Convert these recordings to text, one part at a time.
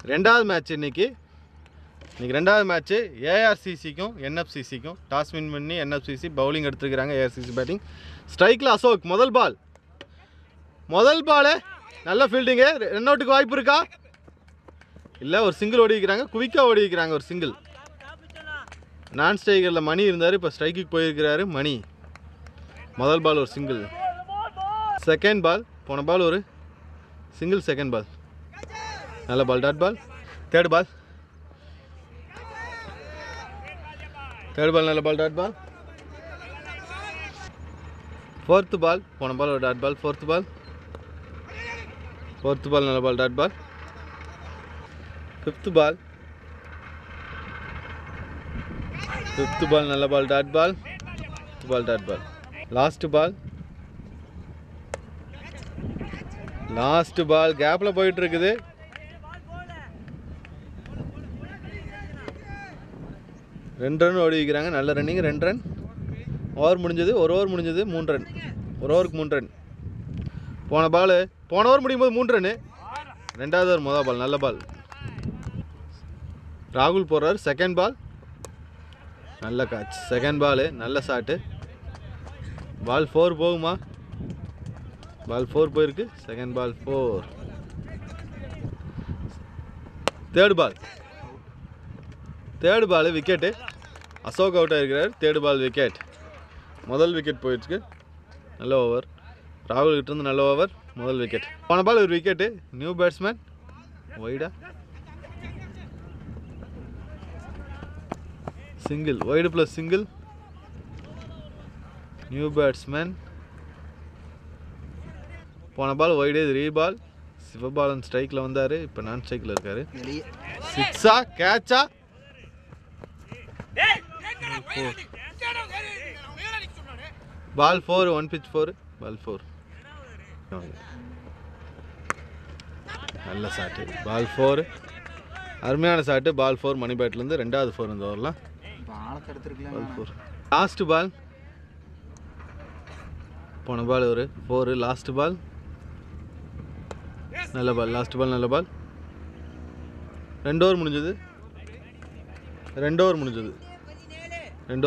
ரெண்டாவது மேட்ச் இன்னைக்கு ரெண்டாவது மேட்ச்சு ஏஆர்சிசிக்கும் என்எஃப்சிசிக்கும். டாஸ் வின் பண்ணி என்எஃப்சிசி பவுலிங் எடுத்துருக்கிறாங்க, ஏஆர்சிசி பேட்டிங். ஸ்ட்ரைக்கில் அசோக் முதல் பாலு நல்ல ஃபீல்டிங்கு. ரன் அவுட்டுக்கு வாய்ப்பு இருக்கா? இல்லை, ஒரு சிங்கிள் ஓடி வைக்கிறாங்க, குவிக்காக ஓடி வைக்கிறாங்க. ஒரு சிங்கிள். நான் ஸ்ட்ரைக்கரில் மணி இருந்தார், இப்போ ஸ்ட்ரைக்குக்கு போயிருக்கிறாரு மணி. முதல் பால் ஒரு சிங்கிள். செகண்ட் பால், போன பால் ஒரு சிங்கிள். செகண்ட் பால் நல்ல ball, dot ball. Third ball நல்ல பால், டாட் பால். ஃபோர்த்து பால், போன பால் ஒரு டாட் பால். ஃபோர்த்து பால் நல்ல பால், டாட் பால். ஃபிஃப்த்து பால் நல்ல ball, dot ball. Dot ball. Last ball கேப்பில் போயிட்டு இருக்குது. ரெண்டு ரன் ஓடி வைக்கிறாங்க, நல்ல ரன்னிங். 2 ரன். ஓவர் முடிஞ்சது, ஒரு ஓவர் முடிஞ்சது, 3 ரன். ஒரு ஓவருக்கு 3 ரன். போன ஓவர் முடியும் போது 3 ரன்னு. ரெண்டாவது ஓவர் மொதல் பால் நல்ல பால். ராகுல் போடுறாரு. செகண்ட் பால் நல்ல கேட்ச். செகண்ட் பால் நல்ல ஷாட்டு. பால் 4 போகுமா? பால் 4 போயிருக்கு. Second ball 4. Third ball wicket. Ashok out ஆகிருக்கிறார். Third ball wicket. முதல் விக்கெட் போயிடுச்சு. நல்ல ஓவர். ராகுல் கிட்டேருந்து நல்ல ஓவர். முதல் விக்கெட். போன பால் ஒரு விக்கெட்டு. New batsman. ஒய்டா single. Wide plus single. New batsman. போன பால் ஒய்டு. ரீபால். சிவபாலன் ஸ்ட்ரைக்கில் வந்தார், இப்போ நான் ஸ்ட்ரைக்கில் இருக்கார். சிக்ஸா கேட்சா? பால் 4. 1 pitch 4. பால் 4. நல்ல ஷாட்டு. பால் 4 அருமையான ஷாட்டு. பால் 4 மணி பேட்லேருந்து. ரெண்டாவது 4 இந்த ஓவரில். பால் 4. Last ball. போன பால் ஒரு 4. லாஸ்ட் பால் நல்ல பால். லாஸ்ட் பால் நல்ல பால். 2 ஓவர் முடிஞ்சது. 2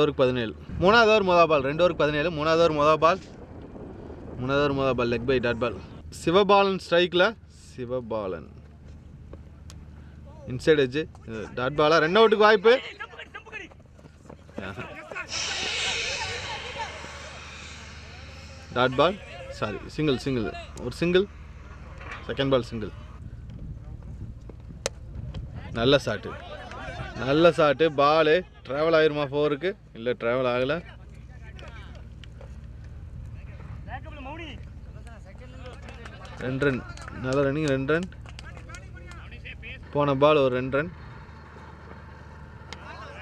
ஓவருக்கு 17. மூணாவது ஓவர் மொதல் பால். 2 ஓவருக்கு 17. மூணாவது ஓவர் மொதல் ball leg bye, dot ball. Sivabalan ஸ்ட்ரைக்கில். சிவபாலன் இன்சைட் எட்ஜ், டாட் பாலா. ரன் அவுட்டுக்கு வாய்ப்பு. Dot ball. Sorry, single. ஒரு சிங்கிள். Second ball single. நல்ல ஷாட்டு. பாலு ட்ராவல் ஆகிருமா 4க்கு? இல்லை, ட்ராவல் ஆகலை. ரெண்டு ரன். நல்ல ரன்னிங். 2 ரன். போன பால் ஒரு 2 ரன்.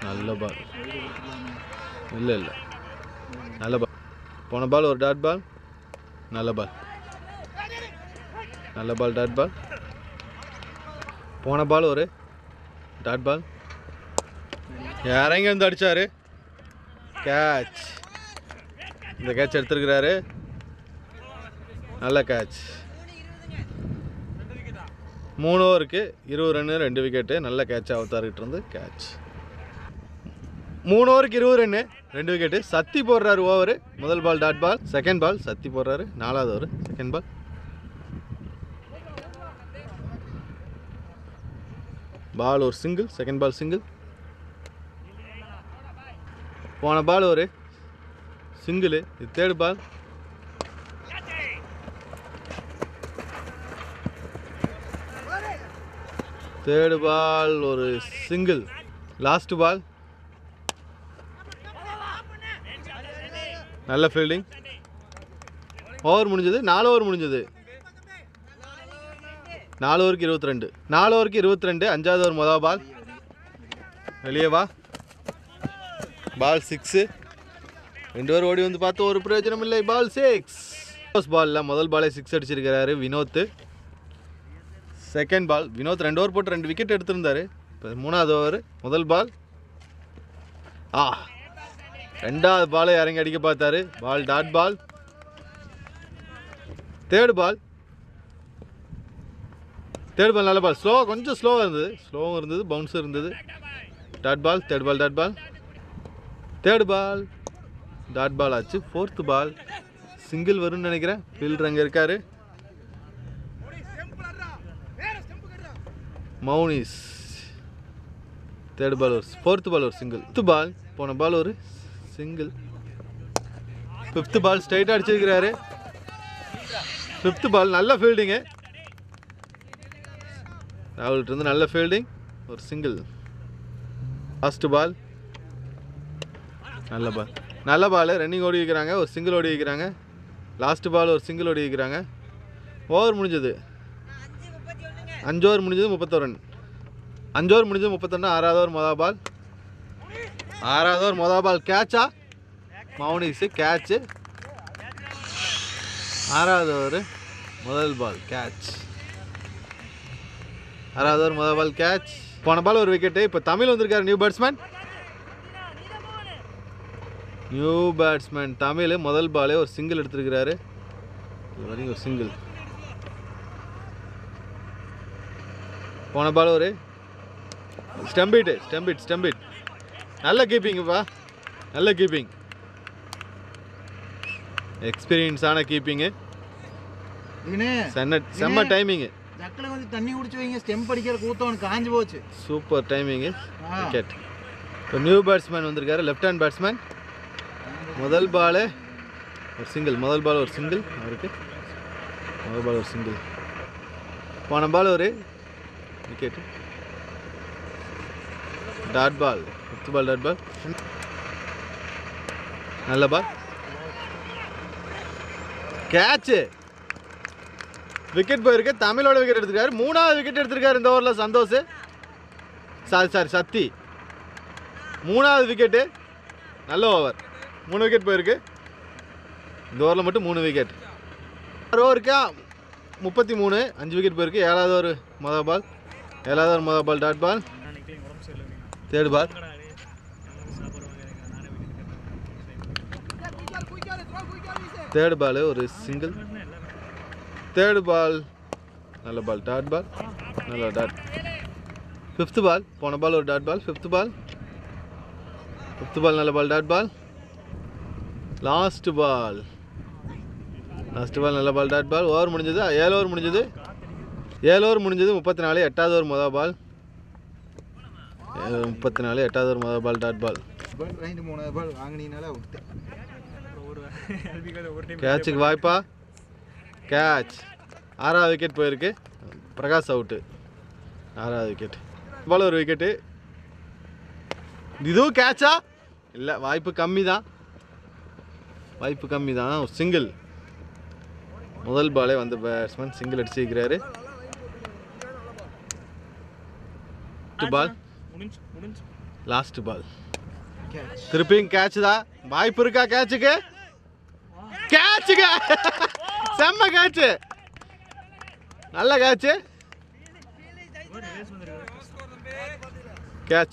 நல்ல பால். இல்லை, நல்ல பால். போன பால் ஒரு டாட் பால். நல்ல பால், டாட் பால். போன பால் ஒரு டாட் பால். இறங்கி வந்து அடித்தார். கேட்ச். இந்த கேட்ச் எடுத்துருக்கிறாரு. நல்ல கேட்ச். 3 ஓவருக்கு 20 ரன்னு, 2 விக்கெட்டு. நல்ல கேட்ச் அவதார்கிட்ட இருந்து. கேட்ச். 3 ஓவருக்கு 20 ரன்னு, 2 விக்கெட்டு. சத்தி போடுறாரு ஓவர். முதல் பால் டாட் பால். செகண்ட் பால் சத்தி போடுறாரு. 4வது ஓவர் செகண்ட் பால். பால் ஒரு சிங்கிள். Second ball single. போன பால் ஒரு சிங்கிள். இது தேர்ட் பால். ஒரு சிங்கிள். Last ball. நல்ல ஃபீல்டிங். ஓவர் முடிஞ்சது. 4 ஓவர் முடிஞ்சது. 4 ஓவருக்கு 22. 4 ஓவருக்கு 22. 5வது ஓவர் மொதல் பால். வெளியே வா. பால் 6. 2 ஓவர் ஓடி வந்து பார்த்து ஒரு பிரயோஜனம் இல்லை. பால் 6. பாலில் முதல் பாலே 6 அடிச்சிருக்கிறாரு Vinod. Second ball Vinod 2 over போட்டு 2 விக்கெட் எடுத்திருந்தார். இப்போ 3வது ஓவர் முதல் பால். ரெண்டாவது பாலை இறங்கி அடிக்க பார்த்தாரு. Ball dot ball. Third ball third ball நல்ல பால். கொஞ்சம் ஸ்லோவாக இருந்தது. ஸ்லோவும் இருந்தது, பவுன்ஸும் இருந்தது. Dot ball. Third ball dot ball ஆச்சு. ஃபோர்த்து பால் சிங்கிள் வரும்னு நினைக்கிறேன். ஃபீல்டர் அங்கே இருக்காரு. மௌனிஸ். தேர்ட் பால் ஒரு, ஃபோர்த்து பால் ஒரு சிங்கிள். ஃபிஃப்த் பால் போன பால் ஒரு சிங்கிள். ஃபிஃப்த் பால் ஸ்ட்ரைட்டாக அடிச்சிருக்கிறாரு. ஃபிஃப்த் பால் நல்ல ஃபீல்டிங்கு. ராகுல்கிட்ட இருந்து நல்ல ஃபீல்டிங், ஒரு சிங்கிள். லாஸ்ட் பால் நல்ல பால். ரன்னிங் ஓடி வைக்கிறாங்க, ஒரு சிங்கிள் ஓடி வைக்கிறாங்க. லாஸ்ட் பால் ஒரு சிங்கிள் ஓடி வைக்கிறாங்க. ஓவர் முடிஞ்சது 5 ஓவர் முடிஞ்சது 31 ரன். 5 ஓவர் முடிஞ்சது 31. 6வது ஓவர் மொதல் பால் கேட்சா மௌனிஸு கேட்சு. 6வது ஓவர் முதல் பால் கேட்ச். 6வது ஓவர் முதல் பால் கேட்ச். போன பால் ஒரு விக்கெட்டு. இப்போ தமிழ் வந்திருக்காரு, நியூ பேட்ஸ்மேன் தமிழ். முதல் பாலே ஒரு சிங்கிள் எடுத்திருக்கிறாரு. இது வரைக்கும் ஒரு சிங்கிள். போன பால் ஒரு ஸ்டம்பிட். நல்ல கீப்பிங்கப்பா, நல்ல கீப்பிங், எக்ஸ்பீரியன்ஸான கீப்பிங்கு. செம்ம டைமிங்கு. தண்ணி குடிச்சு வைங்க, ஸ்டெம்ப் அடிக்கிற கூத்தவன் காஞ்சி போச்சு. Super timing. விக்கெட். இப்போ நியூ பேட்ஸ்மேன் வந்திருக்காரு, லெஃப்ட் ஹேண்ட் பேட்ஸ்மேன். முதல் பால் ஒரு சிங்கிள். அவருக்கு முதல் பால் ஒரு சிங்கிள். போன பால் ஒரு wicket. Dot ball. Fifth ball dot ball. நல்ல பால் கேட்சு. விக்கெட் போயிருக்கு. தமிழோட விக்கெட் எடுத்திருக்காரு. 3வது விக்கெட் எடுத்திருக்காரு இந்த ஓவரில் சந்தோஷ். சத்தி 3வது விக்கெட்டு. நல்ல ஓவர். 3 விக்கெட் போயிருக்கு இந்த ஓவரில் மட்டும். 3 விக்கெட். 6 ஓவருக்கு 33. 5 விக்கெட் போயிருக்கு. 7வது ஓவர் மொதல் ball dot ball. Third ball ஒரு சிங்கிள். தேர்ட் பால் நல்ல பால், டாட் பால். நல்ல டாட். ஃபிஃப்த் பால் போன பால் ஒரு டாட் பால். ஃபிஃப்த் பால் நல்ல ball, dot ball. Last ball நல்ல பால், டாட் பால். ஓவர் முடிஞ்சது 7 ஓவர் முடிஞ்சது. 34. 8வது ஓவர் மொதல் பால். 34. 8வது ஓவர் மொதல் பால், டாட் பால். கேட்சுக்கு வாய்ப்பா. கேட்ச். 6வது விக்கெட் போயிருக்கு. பிரகாஷ் அவுட்டு. 6வது விக்கெட். பால் ஒரு விக்கெட்டு. இதுவும் கேட்சா இல்லை, வாய்ப்பு கம்மி தான். ஒரு சிங்கிள். முதல் பாலே வந்த பேட்ஸ்மேன் சிங்கிள் அடிச்சிருக்கிறாரு. லாஸ்ட் பால் திருப்பியும் கேட்ச் தான். வாய்ப்பு இருக்கா கேட்சுக்கு? செம்ம கேட்சு, நல்ல கேட்சு.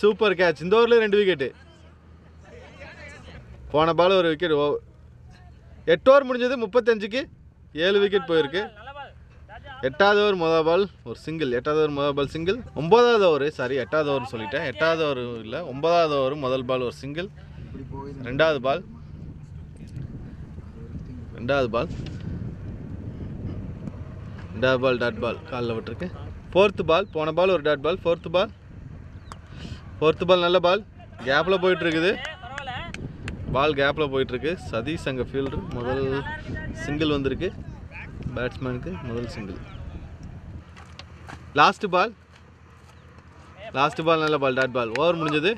Super catch. இந்த ஓவரில் 2 விக்கெட்டு. போன பால் ஒரு விக்கெட். 8 ஓவர் முடிஞ்சது 35க்கு 7 விக்கெட் போயிருக்கு. 8வது ஓவர் மொதல் பால் ஒரு சிங்கிள். 8வது ஓவர் மொதல் பால் சிங்கிள். 9வது ஓவர் 8வது ஓவர் சொல்லிட்டேன். 8வது ஓவர் இல்லை, 9வது ஓவர் முதல் பால் ஒரு சிங்கிள். 2வது பால் டாட் பால் காலில் விட்டுருக்கு. 4th பால் போன பால் ஒரு டாட் பால். 4th பால் நல்ல பால். கேப்பில் போயிட்டுருக்குது. பால் கேப்பில் போயிட்டுருக்கு. சதீஷ் அங்கே ஃபீல்டர். முதல் சிங்கிள் வந்திருக்கு பேட்ஸ்மேனுக்கு. முதல் சிங்கிள். லாஸ்ட் பால் நல்ல பால், டாட் பால். ஓவர் முடிஞ்சது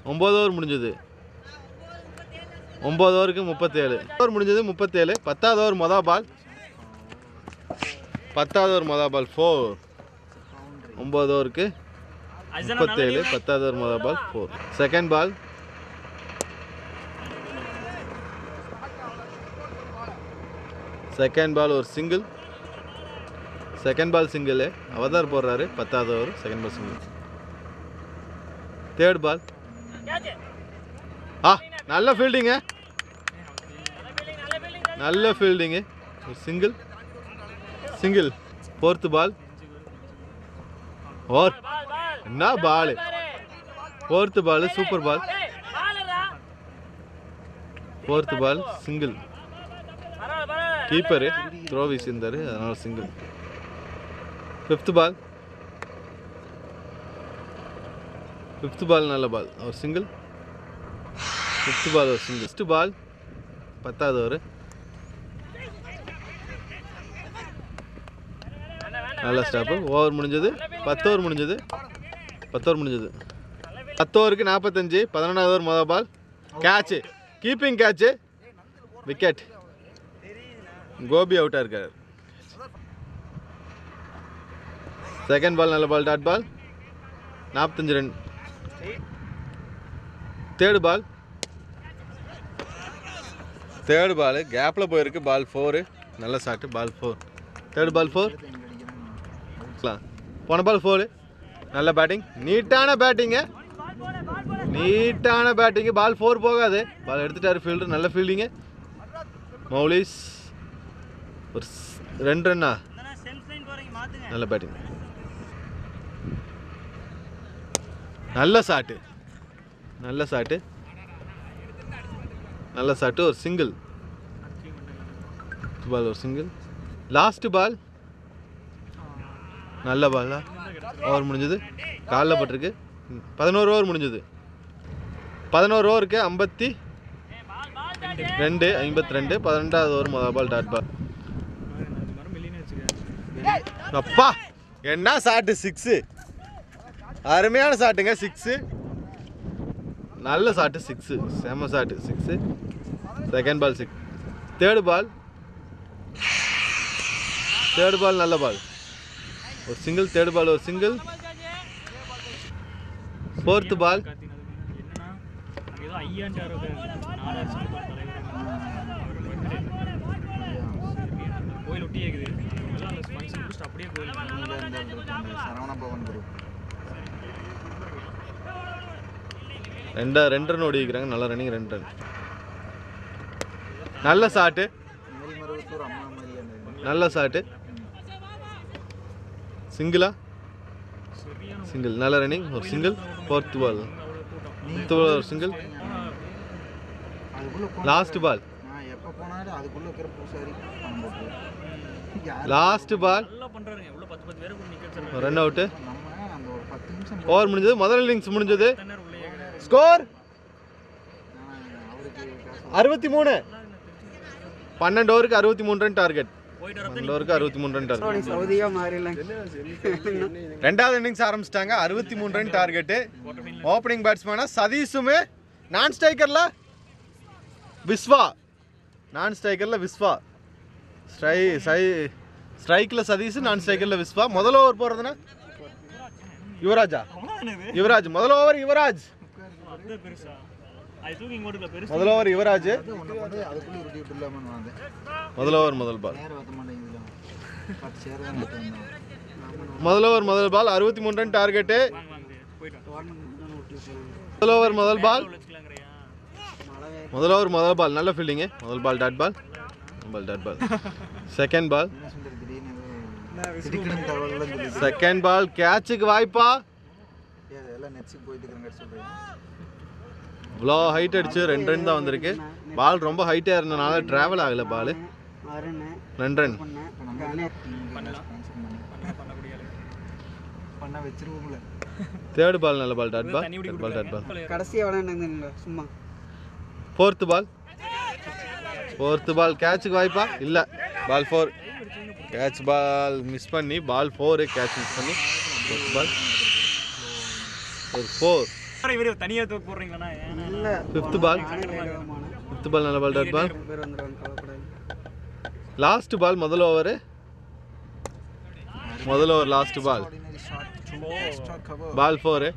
9 ஓவர் முடிஞ்சது. 9 ஓவருக்கு 37. ஓவர் முடிஞ்சது 37. 10வது ஓவர் மொதல் பால். 10வது ஓவர் மொதல் பால் 4. 9 ஓவருக்கு 37. 10வது ஓவர் மொதல் பால் 4. செகண்ட் பால் ஒரு single. Second ball single. Avatar போடுறாரு. 10வது over second ball single. Third ball நல்ல ஃபீல்டிங்கு. ஒரு சிங்கிள். 4th பால் ஓர் என்ன ball, fourth ball super ball, fourth ball single. Keeper throw வீசியிருந்தாரு, அதனால single. Fifth ball, fifth ball நல்ல பால், ஒரு சிங்கிள். ஃபிஃப்த் பால் ஒரு சிங்கிள். ஃபஸ்ட்டு பால் 10வது ஓவர், நல்ல ஸ்டாப்பு. ஓவர் முடிஞ்சது, 10 ஓவர் முடிஞ்சது, 10 ஓவர் முடிஞ்சது. 10 ஓவருக்கு 45. 11வது ஓவர் மொதல் ball catch, keeping catch, wicket. Gopi அவுட்டாக இருக்கார். செகண்ட் பால் நல்ல ball, dot ball, 45 run. Third ball, third ball கேப்பில் போயிருக்கு, பால் 4, நல்ல ஷாட்டு, பால் 4. தேர்டு பால் 4, போன பால் 4. நல்ல பேட்டிங், நீட்டான பேட்டிங்கு, நீட்டான பேட்டிங்கு. பால் 4 போகாது, பால் எடுத்துட்டாரு ஃபீல்டர், நல்ல ஃபீல்டிங்கு. மௌலிஸ் ஒரு 2 ரன்னா, நல்ல பேட்டிங், நல்ல ஷாட்டு, நல்ல ஷாட்டு, நல்ல ஷாட்டு, ஒரு சிங்கிள். பால் ஒரு சிங்கிள். லாஸ்ட் பால் நல்ல பால், ஓவர் முடிஞ்சது, காலில் பட்டிருக்கு. 11 ஓவர் முடிஞ்சது. 11 ஓவருக்கு 52. 52. 12வது ஓவர் மொதல் பால் டாட் பால். அப்பா என்ன ஷாட்டு, 6, அருமையான ஷாட்டுங்க, 6, நல்ல ஷாட்டு, 6, செம்ம shot, 6. Second ball 6. Third ball, third ball நல்ல பால், ஒரு சிங்கிள். தேர்டு பால் ஒரு சிங்கிள். ஃபோர்த்து பால், ரெண்டு ரன் ஓடிக்கிறாங்க, நல்ல ரன்னிங், 2 ரன். நல்ல ஷாட்டு, நல்ல ஷாட்டு, சிங்கிளா, சிங்கிள், நல்ல ரன்னிங், ஒரு single. Fourth ball, fifth ball ஒரு single. Last ball, last ball run out. Over முடிஞ்சது, முதல் இன்னிங்ஸ் முடிஞ்சது. ஸ்கோர் 63. 12 ஓவருக்கு 63 ரன் டார்கெட். 12 ஓவருக்கு 63 ரன் டார்கெட். ரெண்டாவது இன்னிங்ஸ் ஆரம்பிச்சிட்டாங்க, 63 ரன் டார்கெட். ஓப்பனிங் பேட்ஸ்மேனா சதீஷுமே, நான் ஸ்ட்ரைக்கர்ல விஸ்வா, நான் ஸ்ட்ரைக்கர்ல விஸ்வா, ஸ்ட்ரைக்ல சதீஷ், நான் ஸ்ட்ரைக்கர்ல விஸ்வா. முதல் ஓவர் போறதுன்னா யுவராஜா, யுவராஜ் முதல் ஓவர், யுவராஜ் முதல் ஓவர், யுவராஜ் முதல் ஓவர், முதல் பால், முதல் ஓவர் முதல் பால், 63 ரன் டார்கெட். முதல் ஓவர் முதல் பால், முதல் ஓவர் முதல் பால், நல்ல ஃபீல்டிங்கு, முதல் ball dot ball, ball dot ball. Second ball, second ball கேட்சுக்கு வாய்ப்பா, இவ்வளோ ஹைட் அடிச்சு 2 ரன் தான் வந்திருக்கு. பால் ரொம்ப ஹைட்டாக இருந்தனால டிராவல் ஆகலை, பால் 2 ரன். தேர்ட் பால் நல்ல ball, dot ball, ball dot பால். சும்மா ஃபோர்த்து பால், ஃபோர்த்து பால் கேட்சுக்கு வாய்ப்பா இல்லை, பால் 4. கேட்ச் பால் மிஸ் பண்ணி, பால் 4, கேட்ச் மிஸ் பண்ணி, ஃபோர்த் பால் ஒரு 4. ஃபிஃப்த் பால், ஃபிஃப்த் பால் நல்ல பால், டாட் பால். லாஸ்ட் பால் முதல் ஓவர், முதல் over last ball, ball 4,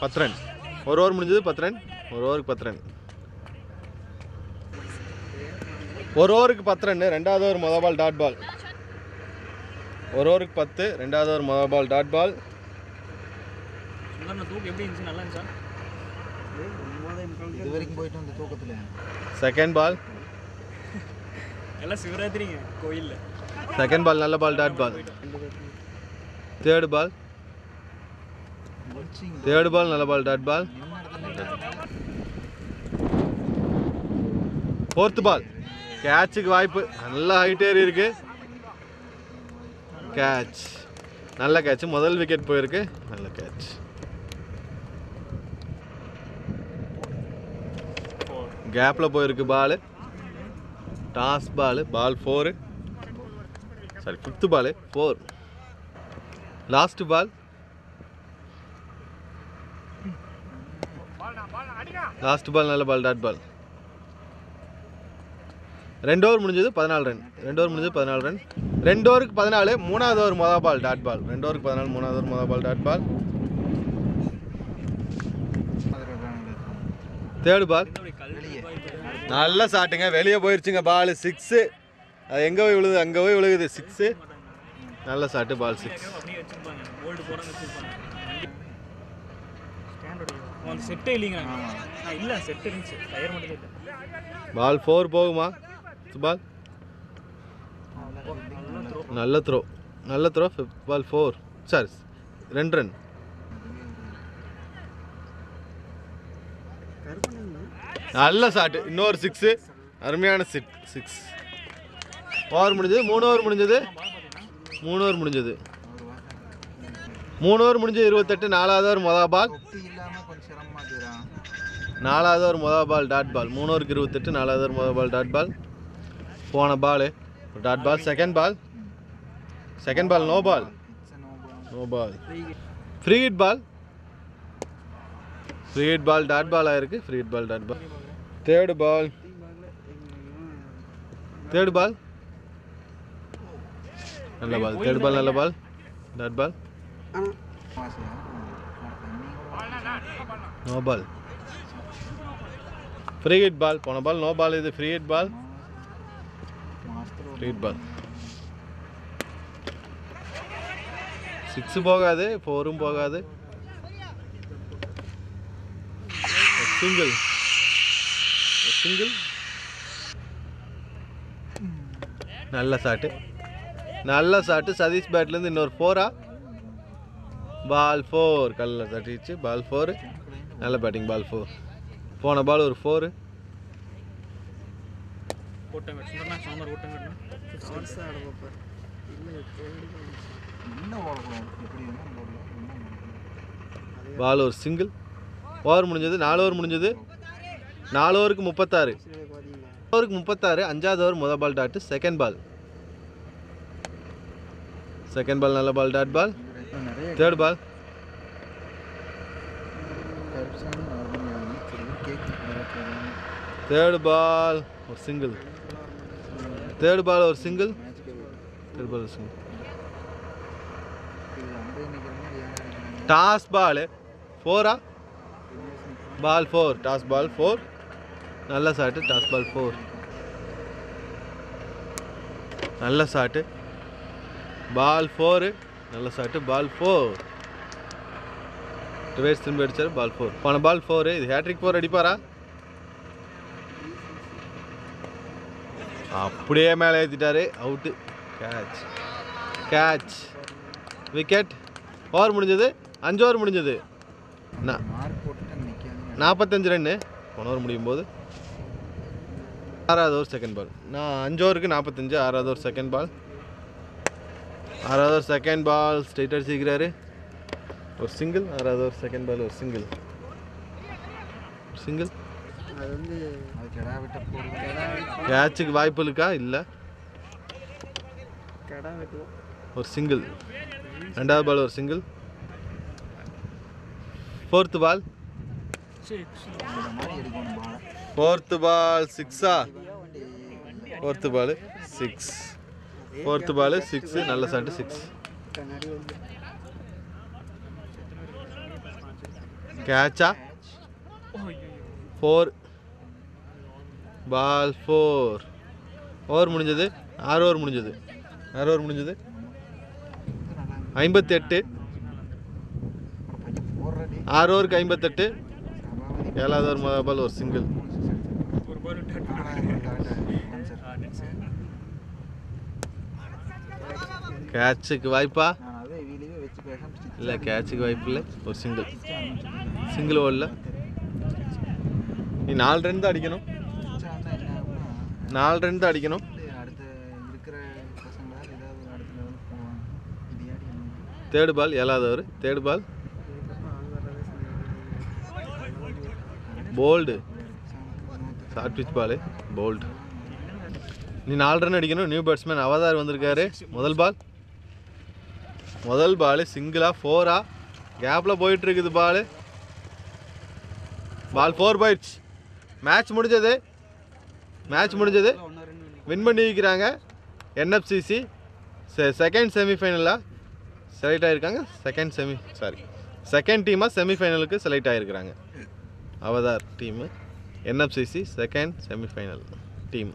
10 run. ஒரு ஓவர் முடிஞ்சது, 10 ரன். ஒரு ஓவருக்கு 10 ரன். ஒரு ஓவருக்கு 10 ரன். ரெண்டாவது ஓவர் முதல் பால் டாட் பால். ஒரு ஓவருக்கு 10, ரெண்டாவது ஓவர் முதல் ball dot ball. Second ball, second ball நல்ல ball, dot ball. Third ball, third ball நல்ல பால் டாட் பால். ஃபோர்த் பால் கேட்சுக்கு வாய்ப்பு. நல்ல ஹைட் ஏறி இருக்கு. கேட்ச் நல்ல கேட்ச். முதல் விக்கெட் போயிருக்கு. நல்ல கேட்ச். கேப்பில் போயிருக்கு ball. Toss ball. Ball 4. Sorry 5th ball 4. Last ball. Last ball நல்ல பால் டாட் பால். 2 ஓவர் முடிஞ்சது 14 ரன். 2 ஓவர் முடிஞ்சது 14 ரன். 2 ஓவருக்கு 14. 3வது ஓவர் மொதல் பால் டாட் பால். 2 ஓவருக்கு 14. 3வது ஓவர் மொதல் ball dot ball. Third ball நல்ல ஷாட்டுங்க. வெளியே போயிருச்சுங்க பால். 6. அது எங்கே போய் விழுது? அங்கே போய் விழுகுது. 6. நல்ல ஷாட்டு. பால் 6. பால் 4 போகுமா? பால் நல்ல த்ரோ. நல்ல throw. 5th ball 4. Sorry 2 run. நல்ல ஷாட்டு. இன்னொரு 6. அருமையான 6. ஓவர் முடிஞ்சது. 3 ஓவர் முடிஞ்சது. 3 ஓவர் முடிஞ்சது. 3 ஓவர் முடிஞ்சு 28. 4வது ஓவர் மொதல் பால். 4வது ஓவர் மொதல் பால் டாட் பால். 3 ஓவருக்கு 28. 4வது ஓவர் மொதல் பால் டாட் பால். போன ball dot ball. Second ball. Second ball no ball. No ball. Free hit ball. Free hit ball dot ball ஆயிருக்கு. Free hit ball dot ball. Third ball. Third ball நல்ல ball. Third ball நல்ல ball dot ball. No ball. Free hit ball. போன ball no ball. இது free hit ball. Free hit ball. 6 போகாது. 4ம் போகாது. Single. Single. நல்ல shot. நல்ல shot. Sathish பேட்லேருந்து இன்னொரு 4. பால் 4. கல்லில் தட்டிச்சு. பால் 4. நல்ல பேட்டிங். பால் 4. போன பால் ஒரு 4. பால் ஒரு சிங்கிள். ஓவர் முடிஞ்சது. 4 ஓவர் முடிஞ்சது. 4 ஓவருக்கு 36. ஓவருக்கு 36. 5வது ஓவர் மொதல் ball dot. Second ball. Second ball நல்ல ball dot ball. Third ball. Third ball ஒரு சிங்கிள். தேர்ட் பால் ஒரு சிங்கிள். தேர்ட் பால் ஒரு single. Toss ball 4. Ball 4. Toss ball 4. நல்ல ஷாட்டு. Toss ball 4. நல்ல ஷாட்டு. பால் 4. நல்ல ஷாட்டு. பால் 4. Reverse திரும்பி அடிச்சார். பால் 4. போன பால் 4. இது ஹேட்ரிக் 4 அடிப்பாரா? அப்படியே மேலே ஏற்றிட்டாரு. Out. Catch. Catch. Wicket. Over முடிஞ்சது. 5 ஓவர் முடிஞ்சது. 45 ரன்னு. போன ஓவர் முடியும் போது 6வது ஓவர் செகண்ட் பால். 5 ஓவருக்கு 45. 6வது ஓவர் செகண்ட் பால். 6வது ஓவர் செகண்ட் பால் ஸ்ட்ரைட் அடிச்சிக்கிறாரு. ஒரு சிங்கிள். 6வது ஓவர் செகண்ட் பால் ஒரு சிங்கிள். சிங்கிள். கேட்சுக்கு வாய்ப்பு இருக்கா? இல்லை. ஒரு சிங்கிள். 2வது பால் ஒரு சிங்கிள். 4th பால். 4th பால் 6. 4th பால் 6. 4th பால் 6. நல்ல ஷாட்டு. 6. கேட்சா? 4. பால் 4. ஓவர் முடிஞ்சது. 6 ஓவர் முடிஞ்சது. 6 ஓவர் முடிஞ்சது. 58. 6 ஓவருக்கு 58. 7வது ஓவர் மொதல் பால் ஒரு சிங்கிள். கேட்சுக்கு வாய்ப்பா? இல்லை கேட்சுக்கு வாய்ப்பு இல்லை. ஒரு சிங்கிள் ஓவரில் நீ 4 ரன் தான் அடிக்கணும். 4 ரன் தான் அடிக்கணும். அடுத்து இருக்கிற பசங்களா ஏதாவது அடுத்த லெவலுக்கு போவாங்க. தேர்டு பால் 7வது over. Third ball bowled short pitch ball bowled. நீ 4 ரன் அடிக்கணும். நியூ பேட்ஸ்மேன் அவதார் வந்திருக்காரு. முதல் பால் சிங்கிளா 4ஆ கேப்பில் போயிட்டுருக்குது பால் 4 பைட்ஸ். மேட்ச் முடிஞ்சது வின் பண்ணி வைக்கிறாங்க. என்எஃப்சிசி செகண்ட் செமிஃபைனலாக செலக்ட் ஆகிருக்காங்க. செகண்ட் டீமாக செமிஃபைனலுக்கு செலக்ட் ஆகிருக்கிறாங்க. Avatar team NFCC second semifinal team.